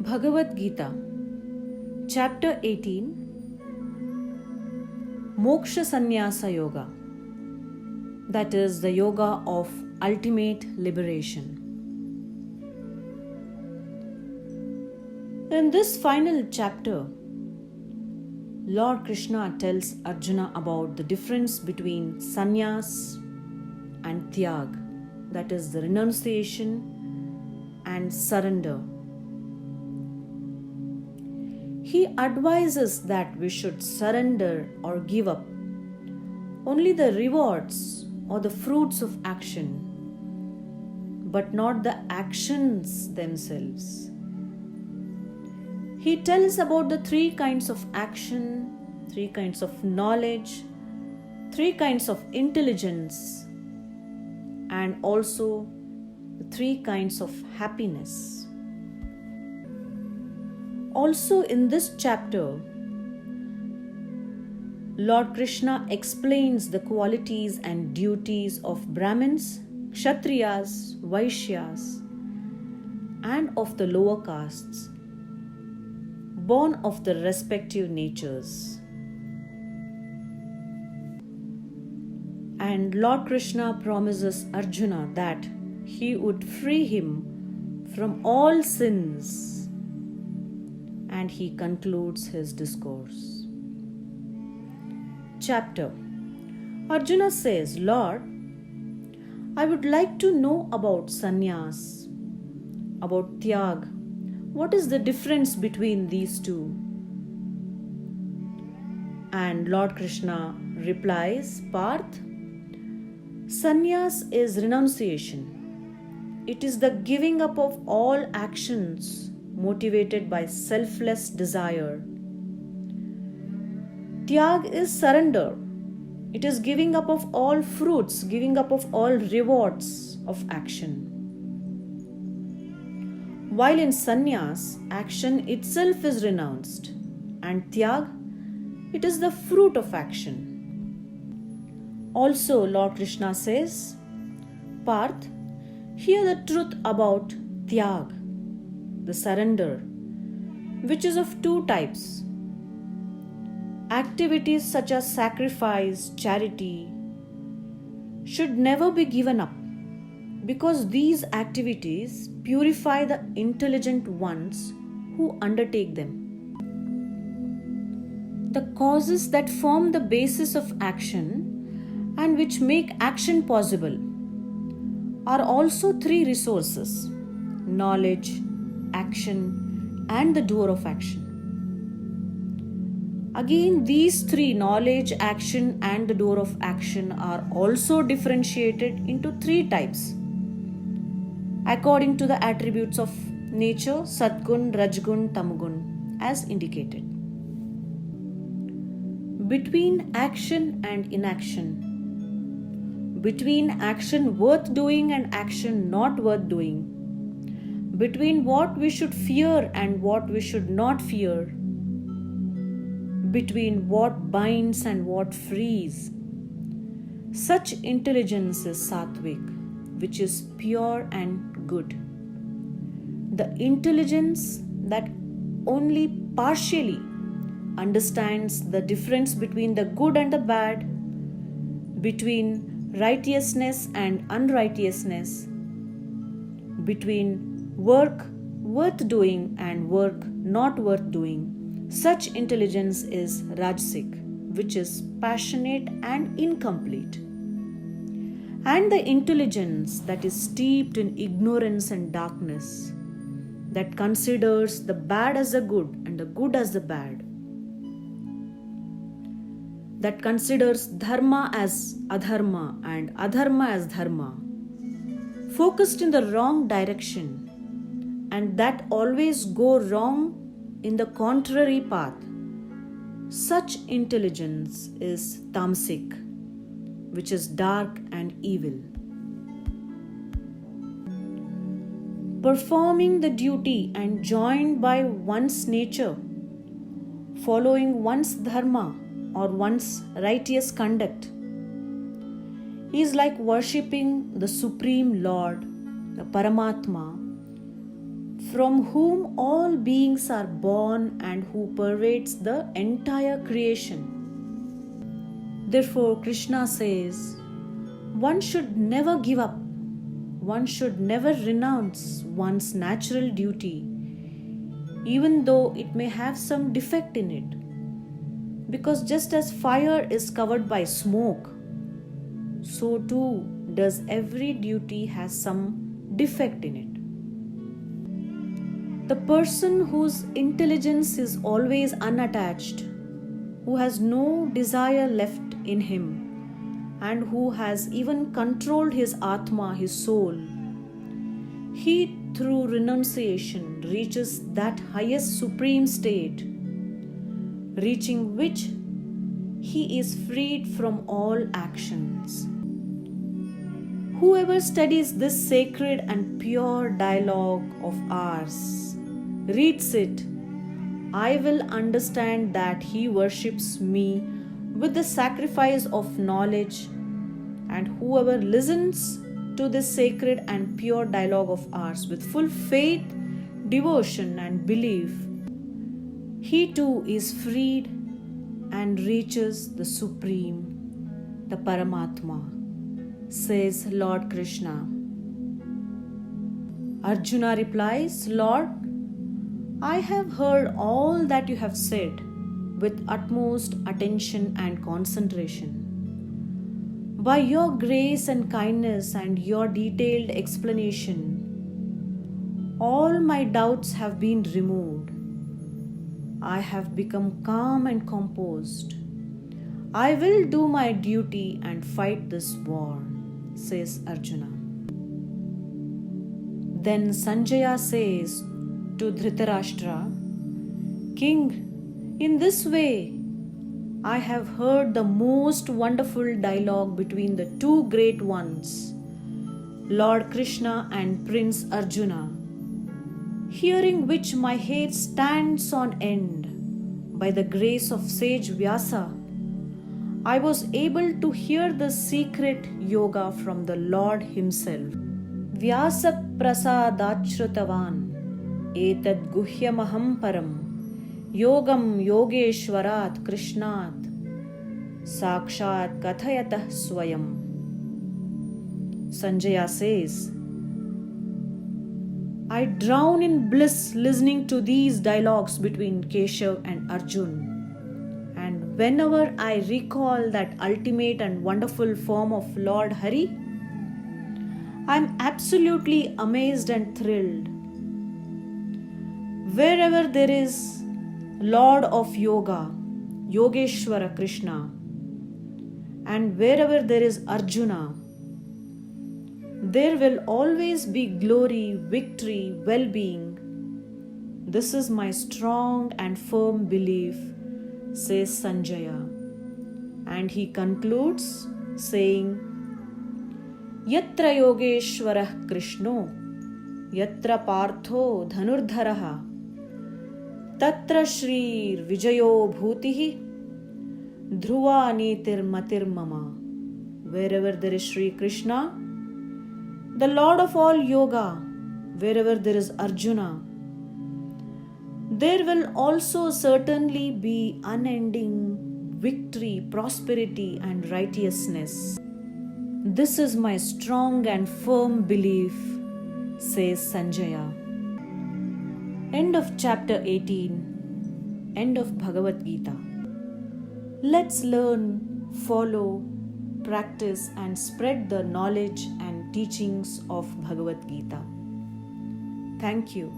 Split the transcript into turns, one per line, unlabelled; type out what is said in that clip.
Bhagavad Gita, Chapter 18, Moksha Sannyasa Yoga, that is the yoga of ultimate liberation. In this final chapter, Lord Krishna tells Arjuna about the difference between sannyas and tyag, that is the renunciation and surrender. He advises that we should surrender or give up only the rewards or the fruits of action, but not the actions themselves. He tells about the three kinds of action, three kinds of knowledge, three kinds of intelligence, and also the three kinds of happiness. Also in this chapter, Lord Krishna explains the qualities and duties of Brahmins, Kshatriyas, Vaishyas, and of the lower castes, born of the respective natures. And Lord Krishna promises Arjuna that he would free him from all sins, and he concludes his discourse. Chapter. Arjuna says, Lord, I would like to know about sannyas, about tyag. What is the difference between these two? And Lord Krishna replies, Parth, sannyas is renunciation. It is the giving up of all actions motivated by selfless desire. Tyag is surrender. It is giving up of all fruits, giving up of all rewards of action. While in sannyas, action itself is renounced, and tyag, it is the fruit of action. Also, Lord Krishna says, Parth, hear the truth about tyag, the surrender, which is of two types. Activities such as sacrifice, charity, should never be given up, because these activities purify the intelligent ones who undertake them. The causes that form the basis of action and which make action possible are also three resources: knowledge, action, and the doer of action. Again, these three, knowledge, action, and the doer of action, are also differentiated into three types according to the attributes of nature: Satgun, Rajgun, Tamgun, as indicated. Between action and inaction, between action worth doing and action not worth doing, between what we should fear and what we should not fear, between what binds and what frees, such intelligence is sattvic, which is pure and good. The intelligence that only partially understands the difference between the good and the bad, between righteousness and unrighteousness, between work worth doing and work not worth doing, such intelligence is rajasic, which is passionate and incomplete. And the intelligence that is steeped in ignorance and darkness, that considers the bad as the good and the good as the bad, that considers dharma as adharma and adharma as dharma, focused in the wrong direction, and that always go wrong in the contrary path, such intelligence is tamasic, which is dark and evil. Performing the duty and joined by one's nature, following one's dharma or one's righteous conduct, is like worshipping the Supreme Lord, the Paramatma, from whom all beings are born and who pervades the entire creation. Therefore, Krishna says, one should never give up, one should never renounce one's natural duty, even though it may have some defect in it. Because just as fire is covered by smoke, so too does every duty has some defect in it. The person whose intelligence is always unattached, who has no desire left in him, and who has even controlled his Atma, his soul, he through renunciation reaches that highest supreme state, reaching which he is freed from all actions. Whoever studies this sacred and pure dialogue of ours, reads it, I will understand that he worships me with the sacrifice of knowledge, and whoever listens to this sacred and pure dialogue of ours with full faith, devotion and belief, he too is freed and reaches the Supreme, the Paramatma, says Lord Krishna. Arjuna replies, Lord, I have heard all that you have said with utmost attention and concentration. By your grace and kindness and your detailed explanation, all my doubts have been removed. I have become calm and composed. I will do my duty and fight this war, says Arjuna. Then Sanjaya says to Dhritarashtra, King, in this way, I have heard the most wonderful dialogue between the two great ones, Lord Krishna and Prince Arjuna, hearing which my head stands on end. By the grace of sage Vyasa, I was able to hear the secret yoga from the Lord himself. Vyasa prasadachrutavan etad guhyamaham param yogam yogeshwarat krishnat sakshat kathayatah swayam. Sanjaya says, I drown in bliss listening to these dialogues between Keshav and Arjun. And whenever I recall that ultimate and wonderful form of Lord Hari, I am absolutely amazed and thrilled. Wherever there is Lord of Yoga, Yogeshwara Krishna, and wherever there is Arjuna, there will always be glory, victory, well-being. This is my strong and firm belief, says Sanjaya. And he concludes saying, Yatra Yogeshwarah Krishno, Yatra Partho Dhanurdharaha, Tatra Shri Vijayo Bhutihi, Dhruva Nitir Matir Mama. Wherever there is Shri Krishna, the Lord of all yoga, wherever there is Arjuna, there will also certainly be unending victory, prosperity and righteousness. This is my strong and firm belief, says Sanjaya. End of chapter 18. End of Bhagavad Gita. Let's learn, follow, practice and spread the knowledge and teachings of Bhagavad Gita. Thank you.